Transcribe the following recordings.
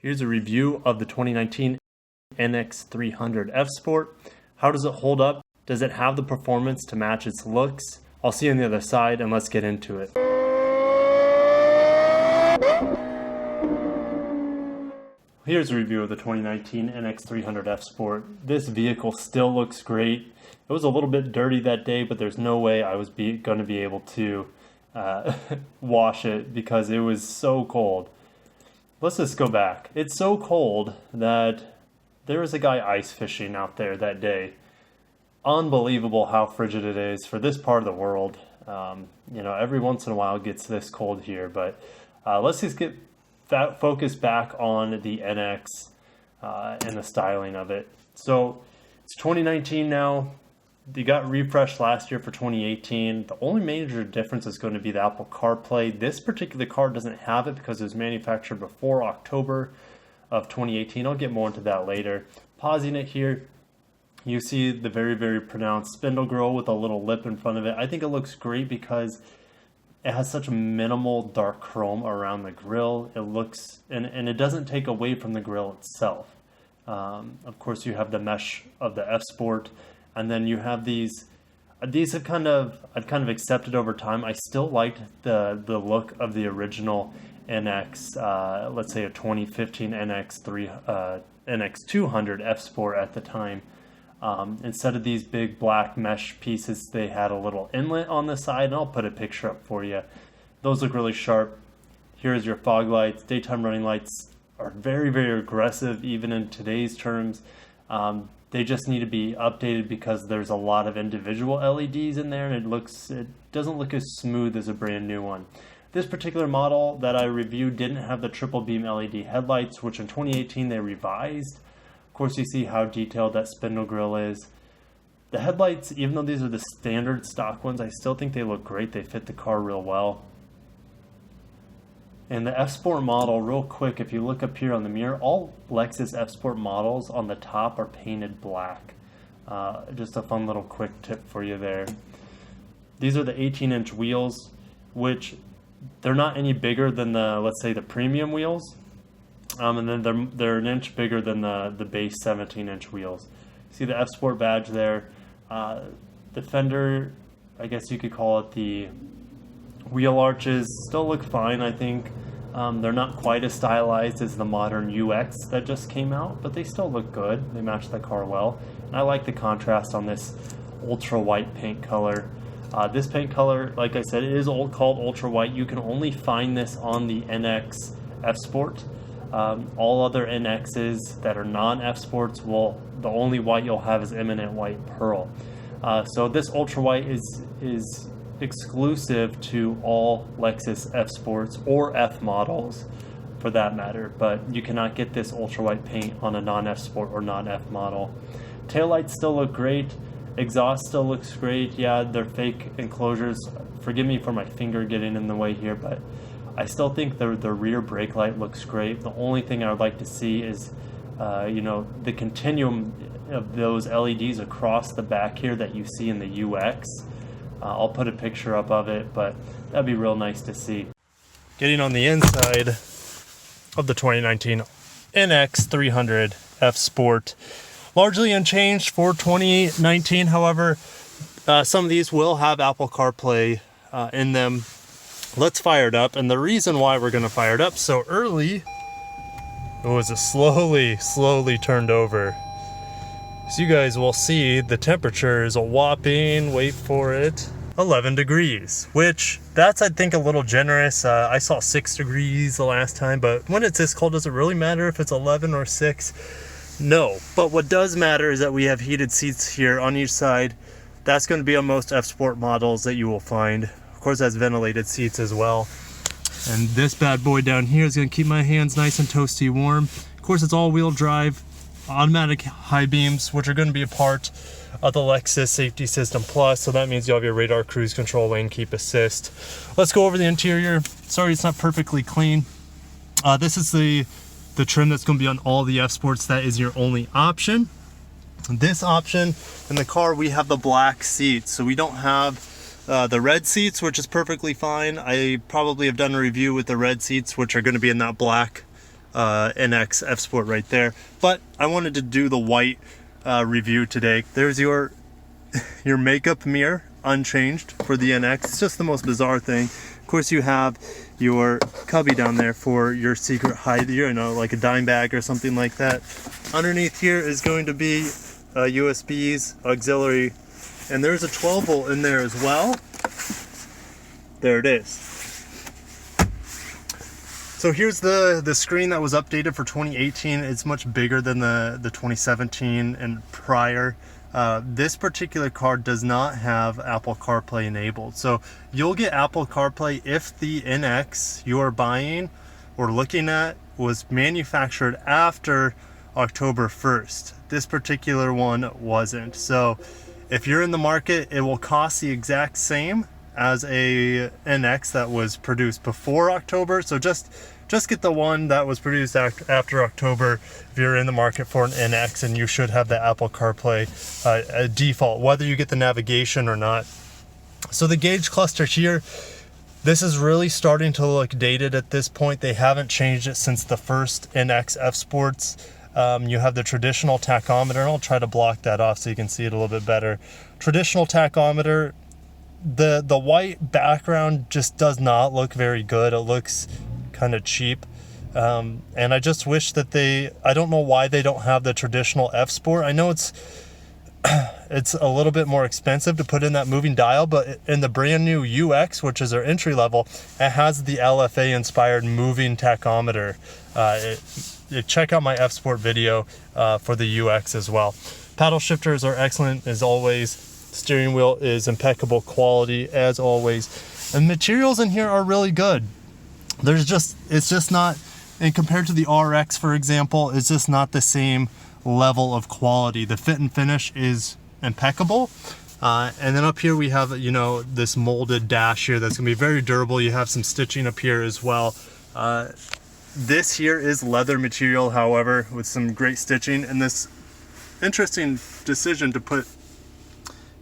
Here's a review of the 2019 NX300 F Sport. How does it hold up? Does it have the performance to match its looks? I'll see you on the other side, and let's get into it. Here's a review of the 2019 NX300 F Sport. This vehicle still looks great. It was a little bit dirty that day, but there's no way I was going to be able to wash it because it was so cold. Let's just go back. It's so cold that there was a guy ice fishing out there that day. Unbelievable how frigid it is for this part of the world. Every once in a while it gets this cold here, but let's just get focused back on the NX and the styling of it. So it's 2019 now. They got refreshed last year for 2018. The only major difference is going to be the Apple CarPlay. This particular car doesn't have it because it was manufactured before October of 2018. I'll get more into that later. Pausing it here, you see the very, very pronounced spindle grille with a little lip in front of it. I think it looks great because it has such a minimal dark chrome around the grille. It looks, and it doesn't take away from the grille itself. Of course, you have the mesh of the F Sport. And then you have these have I've kind of accepted over time. I still liked the look of the original NX, let's say a 2015 NX200 F Sport at the time. Instead of these big black mesh pieces, they had a little inlet on the side, and I'll put a picture up for you. Those look really sharp. Here's your fog lights. Daytime running lights are very, very aggressive, even in today's terms. They just need to be updated because there's a lot of individual LEDs in there, and it doesn't look as smooth as a brand new one. This particular model that I reviewed didn't have the triple beam LED headlights, which in 2018 they revised. Of course, you see how detailed that spindle grille is. The headlights, even though these are the standard stock ones, I still think they look great. They fit the car real well. And the F Sport model, real quick, if you look up here on the mirror, all Lexus F Sport models on the top are painted black. Just a fun little quick tip for you there. These are the 18-inch wheels, which they're not any bigger than the, let's say, the premium wheels. And then they're an inch bigger than the base 17-inch wheels. See the F Sport badge there. The fender, I guess you could call it the wheel arches, still look fine, I think. They're not quite as stylized as the modern UX that just came out, but they still look good. They match the car well. And I like the contrast on this ultra white paint color. This paint color, like I said, it is called ultra white. You can only find this on the NX F Sport. All other NXs that are non-F Sports, the only white you'll have is eminent white pearl. So this ultra white is exclusive to all Lexus F Sports or F models for that matter, but you cannot get this ultra white paint on a non-F Sport or non-F model. Taillights still look great. Exhaust still looks great. Yeah, they're fake enclosures. Forgive me for my finger getting in the way here, but I still think the rear brake light looks great. The only thing I would like to see is the continuum of those LEDs across the back here that you see in the UX. I'll put a picture up of it, but that'd be real nice to see. Getting on the inside of the 2019 NX300 F Sport, largely unchanged for 2019. However, some of these will have Apple CarPlay in them. Let's fire it up, and the reason why we're going to fire it up so early, it was slowly turned over. So you guys will see the temperature is a whopping, wait for it, 11 degrees, which that's, I think, a little generous. I saw 6 degrees the last time, but when it's this cold, does it really matter if it's 11 or 6? No, but what does matter is that we have heated seats here on each side. That's going to be on most F Sport models that you will find. Of course, that's ventilated seats as well. And this bad boy down here is going to keep my hands nice and toasty warm. Of course, it's all-wheel drive. Automatic high beams, which are going to be a part of the Lexus Safety System Plus, so that means you'll have your radar cruise control, lane keep assist. Let's go over the interior. Sorry it's not perfectly clean. This is the trim that's going to be on all the F Sports. That is your only option. This option in the car, we have the black seats, so we don't have the red seats, which is perfectly fine. I probably have done a review with the red seats, which are going to be in that black NX F Sport right there. But I wanted to do the white review today. There's your makeup mirror unchanged for the NX. It's just the most bizarre thing. Of course, you have your cubby down there for your secret hide, you know, like a dime bag or something like that. Underneath here is going to be USBs, auxiliary, and there's a 12 volt in there as well. There it is. So here's the screen that was updated for 2018. It's much bigger than the 2017 and prior. This particular car does not have Apple CarPlay enabled. So you'll get Apple CarPlay if the NX you're buying or looking at was manufactured after October 1st. This particular one wasn't. So if you're in the market, it will cost the exact same as a NX that was produced before October. So just get the one that was produced after October if you're in the market for an NX, and you should have the Apple CarPlay default, whether you get the navigation or not. So the gauge cluster here, this is really starting to look dated at this point. They haven't changed it since the first NX F Sports. You have the traditional tachometer, and I'll try to block that off so you can see it a little bit better. Traditional tachometer, the white background just does not look very good. It looks kind of cheap, and I just wish that I don't know why they don't have the traditional F Sport. I know it's a little bit more expensive to put in that moving dial, but in the brand new UX, which is our entry level, it has the LFA inspired moving tachometer. Check out my F Sport video for the UX as well. Paddle shifters are excellent as always. Steering wheel is impeccable quality as always, and materials in here are really good. It's just not, and compared to the RX, for example, it's just not the same level of quality. The fit and finish is impeccable. And then up here we have, you know, this molded dash here that's gonna be very durable. You have some stitching up here as well. This here is leather material, however, with some great stitching, and this interesting decision to put,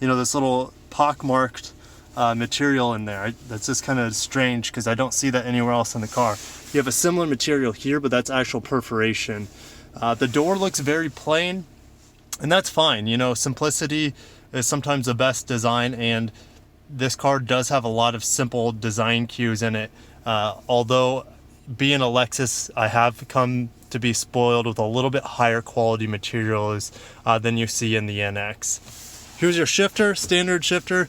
you know, this little pockmarked material in there. That's just kind of strange because I don't see that anywhere else in the car. You have a similar material here, but that's actual perforation. The door looks very plain, and that's fine. You know, simplicity is sometimes the best design, and this car does have a lot of simple design cues in it. Although being a Lexus, I have come to be spoiled with a little bit higher quality materials than you see in the NX. Here's your shifter, standard shifter.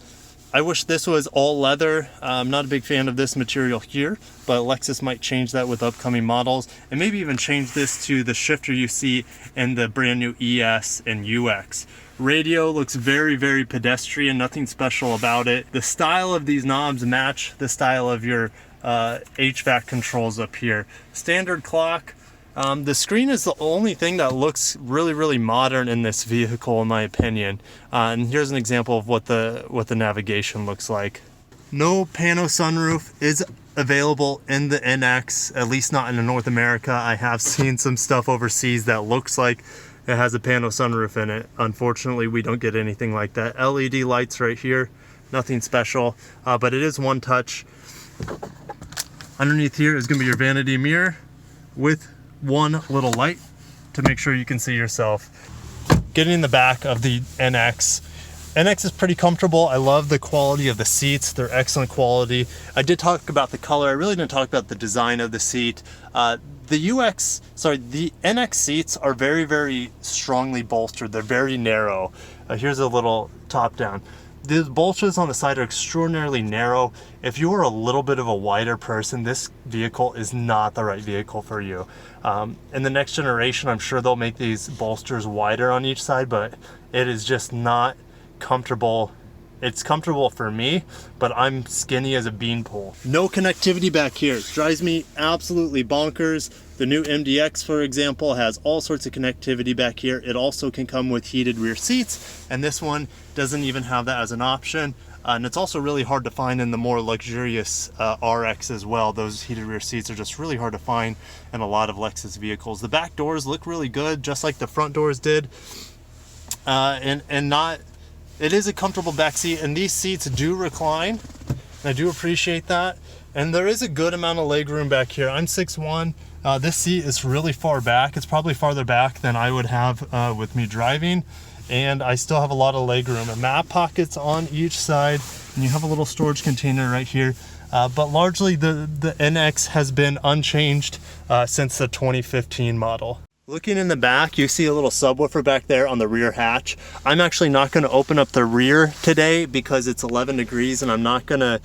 I wish this was all leather. I'm not a big fan of this material here, but Lexus might change that with upcoming models, and maybe even change this to the shifter you see in the brand new ES and UX. Radio looks very, very pedestrian, nothing special about it. The style of these knobs match the style of your HVAC controls up here. Standard clock. The screen is the only thing that looks really, really modern in this vehicle, in my opinion. And here's an example of what the navigation looks like. No pano sunroof is available in the NX, at least not in North America. I have seen some stuff overseas that looks like it has a pano sunroof in it. Unfortunately, we don't get anything like that. LED lights right here, nothing special, but it is one touch. Underneath here is going to be your vanity mirror with one little light to make sure you can see yourself. Getting in the back of the NX. NX is pretty comfortable. I love the quality of the seats. They're excellent quality. I did talk about the color. I really didn't talk about the design of the seat. The NX seats are very, very strongly bolstered. They're very narrow. Here's a little top down. The bolsters on the side are extraordinarily narrow. If you are a little bit of a wider person, this vehicle is not the right vehicle for you. In the next generation, I'm sure they'll make these bolsters wider on each side, but it is just not comfortable. It's comfortable for me, but I'm skinny as a beanpole. No connectivity back here. It drives me absolutely bonkers. The new MDX, for example, has all sorts of connectivity back here. It also can come with heated rear seats, and this one doesn't even have that as an option. And it's also really hard to find in the more luxurious RX as well. Those heated rear seats are just really hard to find in a lot of Lexus vehicles. The back doors look really good, just like the front doors did. It is a comfortable back seat, and these seats do recline. I do appreciate that. And there is a good amount of leg room back here. I'm 6'1". This seat is really far back. It's probably farther back than I would have with me driving. And I still have a lot of leg room. And map pockets on each side. And you have a little storage container right here. But largely the NX has been unchanged since the 2015 model. Looking in the back, you see a little subwoofer back there on the rear hatch. I'm actually not going to open up the rear today because it's 11 degrees and I'm not going to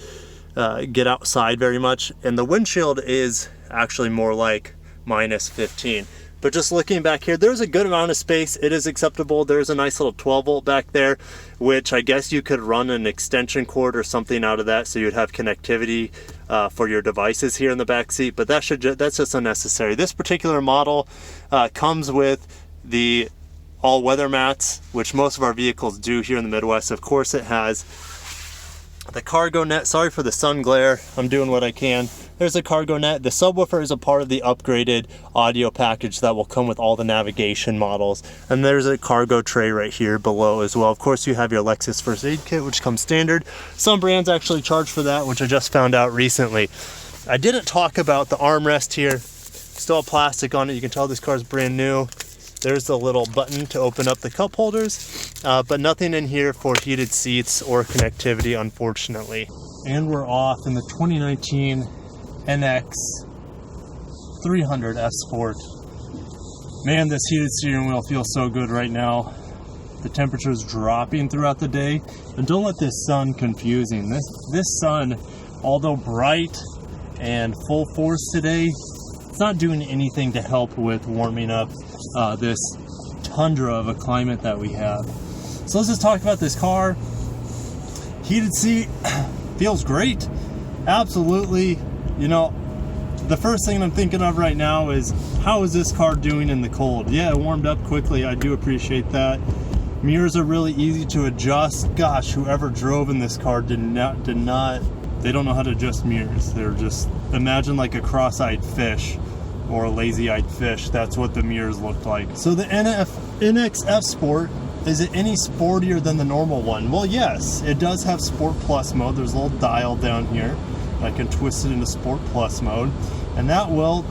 get outside very much. And the windshield is actually more like minus 15. But just looking back here, there's a good amount of space. It is acceptable. There's a nice little 12 volt back there, which I guess you could run an extension cord or something out of that so you'd have connectivity for your devices here in the back seat. But that's just unnecessary. This particular model comes with the all-weather mats, which most of our vehicles do here in the Midwest. Of course, it has the cargo net. Sorry for the sun glare. I'm doing what I can. There's a cargo net. The subwoofer is a part of the upgraded audio package that will come with all the navigation models. And there's a cargo tray right here below as well. Of course, you have your Lexus first aid kit, which comes standard. Some brands actually charge for that, which I just found out recently. I didn't talk about the armrest here. Still have plastic on it. You can tell this car is brand new. There's the little button to open up the cup holders, but nothing in here for heated seats or connectivity, unfortunately. And we're off in the 2019 NX 300 F Sport. Man, this heated steering wheel feels so good right now. The temperature is dropping throughout the day. And don't let this sun confuse you. This sun, although bright and full force today, it's not doing anything to help with warming up this tundra of a climate that we have. So let's just talk about this car. Heated seat feels great. Absolutely. You know, the first thing I'm thinking of right now is, how is this car doing in the cold? Yeah, it warmed up quickly. I do appreciate that. Mirrors are really easy to adjust. Gosh, whoever drove in this car did not, they don't know how to adjust mirrors. They're just, imagine like a cross-eyed fish or a lazy-eyed fish. That's what the mirrors looked like. So the NX F Sport, is it any sportier than the normal one? Well, yes, it does have Sport Plus mode. There's a little dial down here. I can twist it into Sport Plus mode, and that will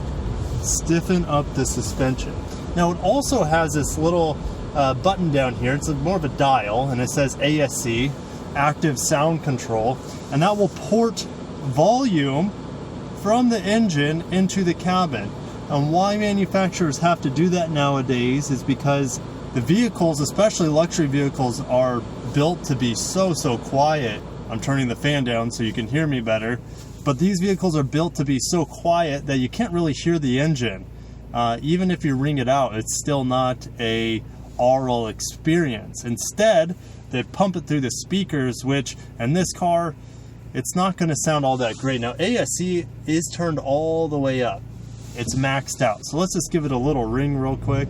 stiffen up the suspension. Now it also has this little button down here. It's more of a dial, and it says ASC, Active Sound Control, and that will port volume from the engine into the cabin. And why manufacturers have to do that nowadays is because the vehicles, especially luxury vehicles, are built to be so quiet. I'm turning the fan down so you can hear me better. But these vehicles are built to be so quiet that you can't really hear the engine. Even if you ring it out, it's still not a aural experience. Instead, they pump it through the speakers, which in this car, it's not going to sound all that great. Now, ASC is turned all the way up. It's maxed out. So let's just give it a little ring real quick.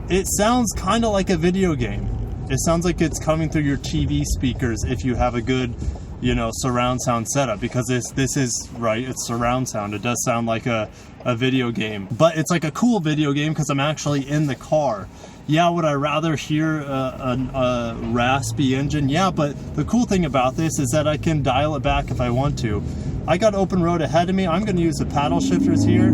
It sounds kind of like a video game. It sounds like it's coming through your TV speakers if you have a good, surround sound setup, because this is right, it's surround sound. It does sound like a video game, but it's like a cool video game because I'm actually in the car. Yeah, would I rather hear a raspy engine? Yeah, but the cool thing about this is that I can dial it back if I want to. I got open road ahead of me. I'm going to use the paddle shifters here.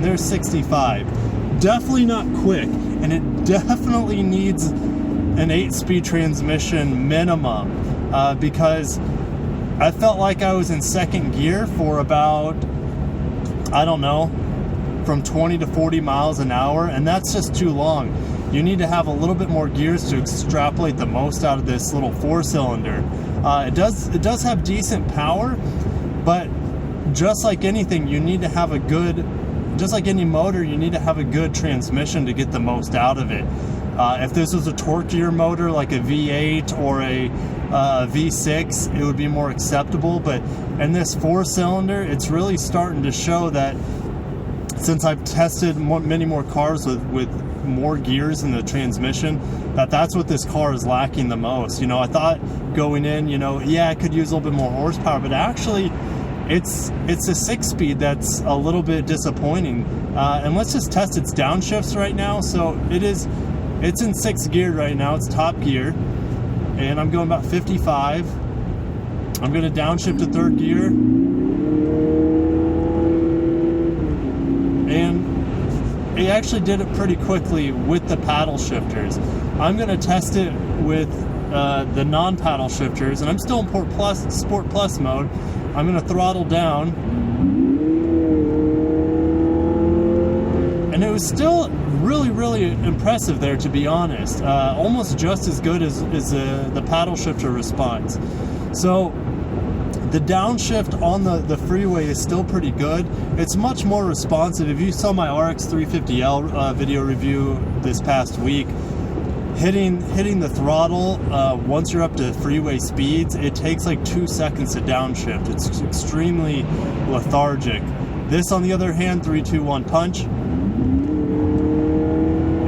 There's 65. Definitely not quick, and it definitely needs an 8-speed transmission minimum, because I felt like I was in second gear for about, I don't know, from 20 to 40 miles an hour, and that's just too long. You need to have a little bit more gears to extrapolate the most out of this little 4-cylinder. It does have decent power, but just like anything, you need to have a good, just like any motor, you need to have a good transmission to get the most out of it. If this was a torquier motor like a V8 or a V6, it would be more acceptable, but in this 4-cylinder, it's really starting to show that, since I've tested many more cars with more gears in the transmission, that's what this car is lacking the most. I thought going in, yeah, I could use a little bit more horsepower, but actually it's a 6-speed that's a little bit disappointing. And let's just test its downshifts right now. So it's in 6th gear right now. It's top gear, and I'm going about 55. I'm going to downshift to 3rd gear, and it actually did it pretty quickly with the paddle shifters. I'm going to test it with the non-paddle shifters, and I'm still in Sport Plus mode. I'm going to throttle down, and it was still really impressive there, to be honest. Almost just as good as the paddle shifter response. So the downshift on the freeway is still pretty good. It's much more responsive. If you saw my RX 350L video review this past week, hitting the throttle once you're up to freeway speeds, it takes like 2 seconds to downshift. It's extremely lethargic. This, on the other hand, 3, 2, 1 punch.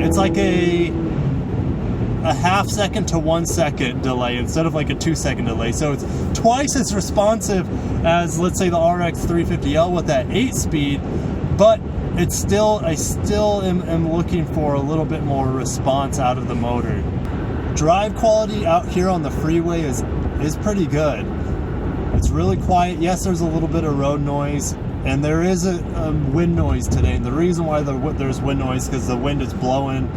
It's like a half second to 1 second delay instead of like a 2 second delay. So it's twice as responsive as, let's say, the RX 350L with that 8-speed, but I still am looking for a little bit more response out of the motor. Drive quality out here on the freeway is pretty good. It's really quiet. Yes, there's a little bit of road noise, and there is a wind noise today. And the reason why there's wind noise is because the wind is blowing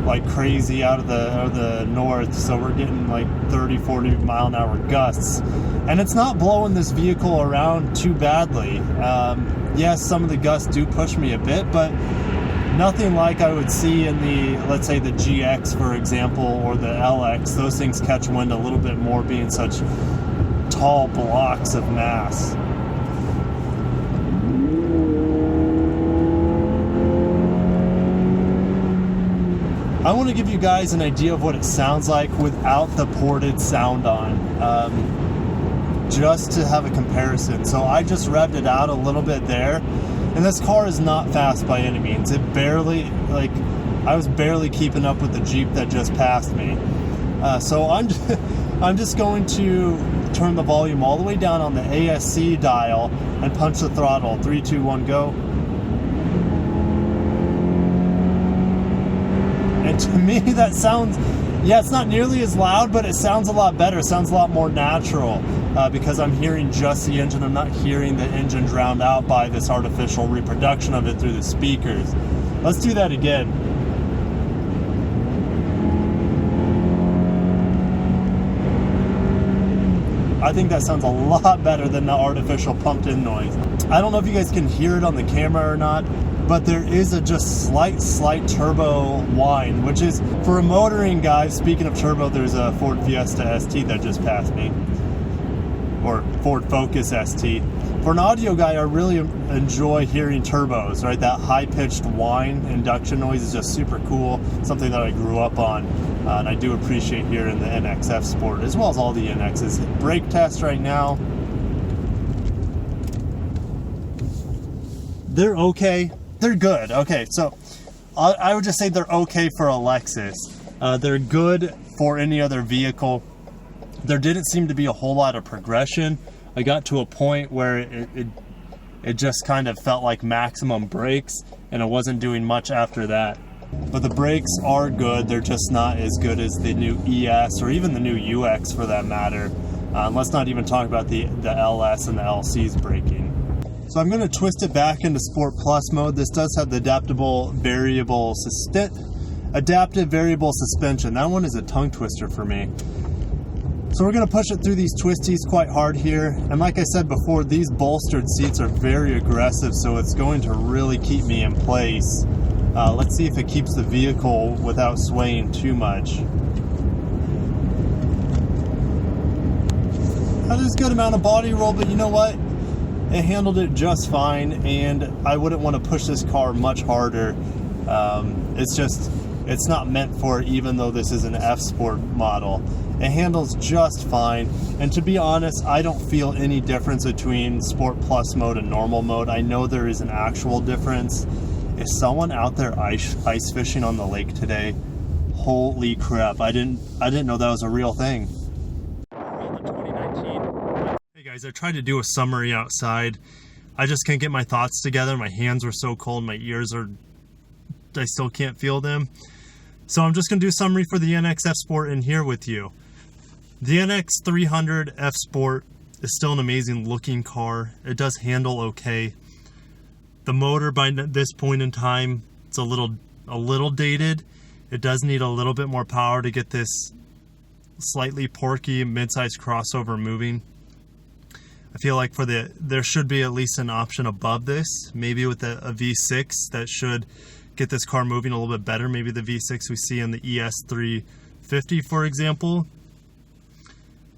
like crazy out of the north, so we're getting like 30-40 mile an hour gusts, and it's not blowing this vehicle around too badly. Yes, some of the gusts do push me a bit, but nothing like I would see in the, let's say, the GX, for example, or the LX. Those things catch wind a little bit more, being such tall blocks of mass. I want to give you guys an idea of what it sounds like without the ported sound on, just to have a comparison. So I just revved it out a little bit there, and this car is not fast by any means. It barely, I was barely keeping up with the Jeep that just passed me. So I'm just going to turn the volume all the way down on the ASC dial and punch the throttle. 3, 2, 1, go. And to me, that sounds, yeah, it's not nearly as loud, but it sounds a lot better. It sounds a lot more natural because I'm hearing just the engine. I'm not hearing the engine drowned out by this artificial reproduction of it through the speakers. Let's do that again. I think that sounds a lot better than the artificial pumped-in noise. I don't know if you guys can hear it on the camera or not, but there is a just slight turbo whine, which is, for a motoring guy, speaking of turbo, there's a Ford Fiesta ST that just passed me, or Ford Focus ST. For an audio guy, I really enjoy hearing turbos, right? That high-pitched whine induction noise is just super cool, something that I grew up on, and I do appreciate here in the NXF Sport, as well as all the NXs. Brake test right now. They're okay. They're good. Okay, so I would just say they're okay for a Lexus. They're good for any other vehicle. There didn't seem to be a whole lot of progression. I got to a point where it just kind of felt like maximum brakes, and it wasn't doing much after that. But the brakes are good. They're just not as good as the new ES or even the new UX for that matter. Let's not even talk about the LS and the LC's braking. So I'm going to twist it back into Sport Plus mode. This does have the adaptive variable suspension. That one is a tongue twister for me. So we're going to push it through these twisties quite hard here. And like I said before, these bolstered seats are very aggressive, so it's going to really keep me in place. Let's see if it keeps the vehicle without swaying too much. There's a good amount of body roll, but you know what? It handled it just fine, and I wouldn't want to push this car much harder. It's not meant for it, even though this is an F Sport model. It handles just fine, and to be honest, I don't feel any difference between Sport Plus mode and normal mode. I know there is an actual difference. Is someone out there ice fishing on the lake today? Holy crap, I didn't know that was a real thing. Guys, I tried to do a summary outside. I just couldn't get my thoughts together. My hands were so cold, my ears are, I still can't feel them. So I'm just gonna do a summary for the NX F Sport in here with you. The NX 300 F Sport is still an amazing looking car. It does handle okay. The motor by this point in time, it's a little dated. It does need a little bit more power to get this slightly porky mid-size crossover moving. I feel like there should be at least an option above this, maybe with a V6 that should get this car moving a little bit better. Maybe the V6 we see in the ES350, for example.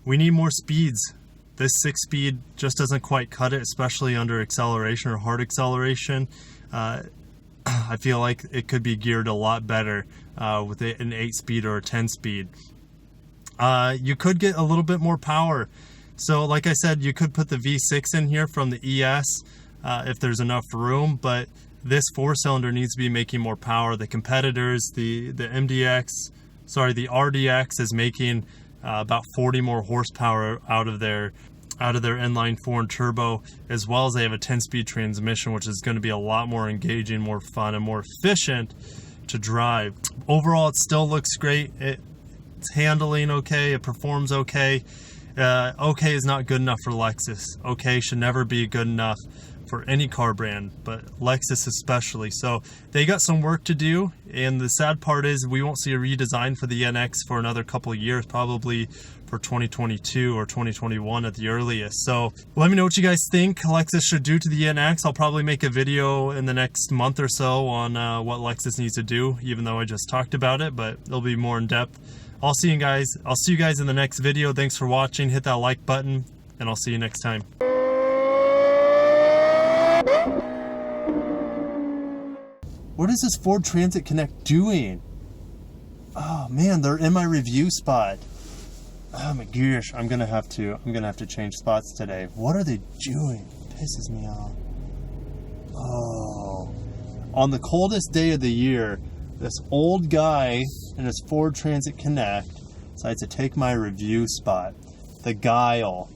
We need more speeds. This 6-speed just doesn't quite cut it, especially under acceleration or hard acceleration. I feel like it could be geared a lot better with an 8-speed or a 10-speed. You could get a little bit more power. So like I said, you could put the V6 in here from the ES if there's enough room, but this 4-cylinder needs to be making more power. The competitors, the RDX is making about 40 more horsepower out of their inline 4 and turbo, as well as they have a 10-speed transmission, which is going to be a lot more engaging, more fun, and more efficient to drive. Overall, it still looks great. It's handling okay. It performs okay. Okay is not good enough for Lexus. Okay should never be good enough for any car brand, but Lexus especially. So they got some work to do, and the sad part is we won't see a redesign for the NX for another couple of years, probably for 2022 or 2021 at the earliest. So let me know what you guys think Lexus should do to the NX. I'll probably make a video in the next month or so on what Lexus needs to do, even though I just talked about it, but it'll be more in depth. I'll see you guys in the next video. Thanks for watching. Hit that like button, and I'll see you next time. What is this Ford Transit Connect doing? Oh man, they're in my review spot. Oh my gosh, I'm gonna have to change spots today. What are they doing? Pisses me off. Oh, on the coldest day of the year, this old guy in his Ford Transit Connect decides to take my review spot. The guile.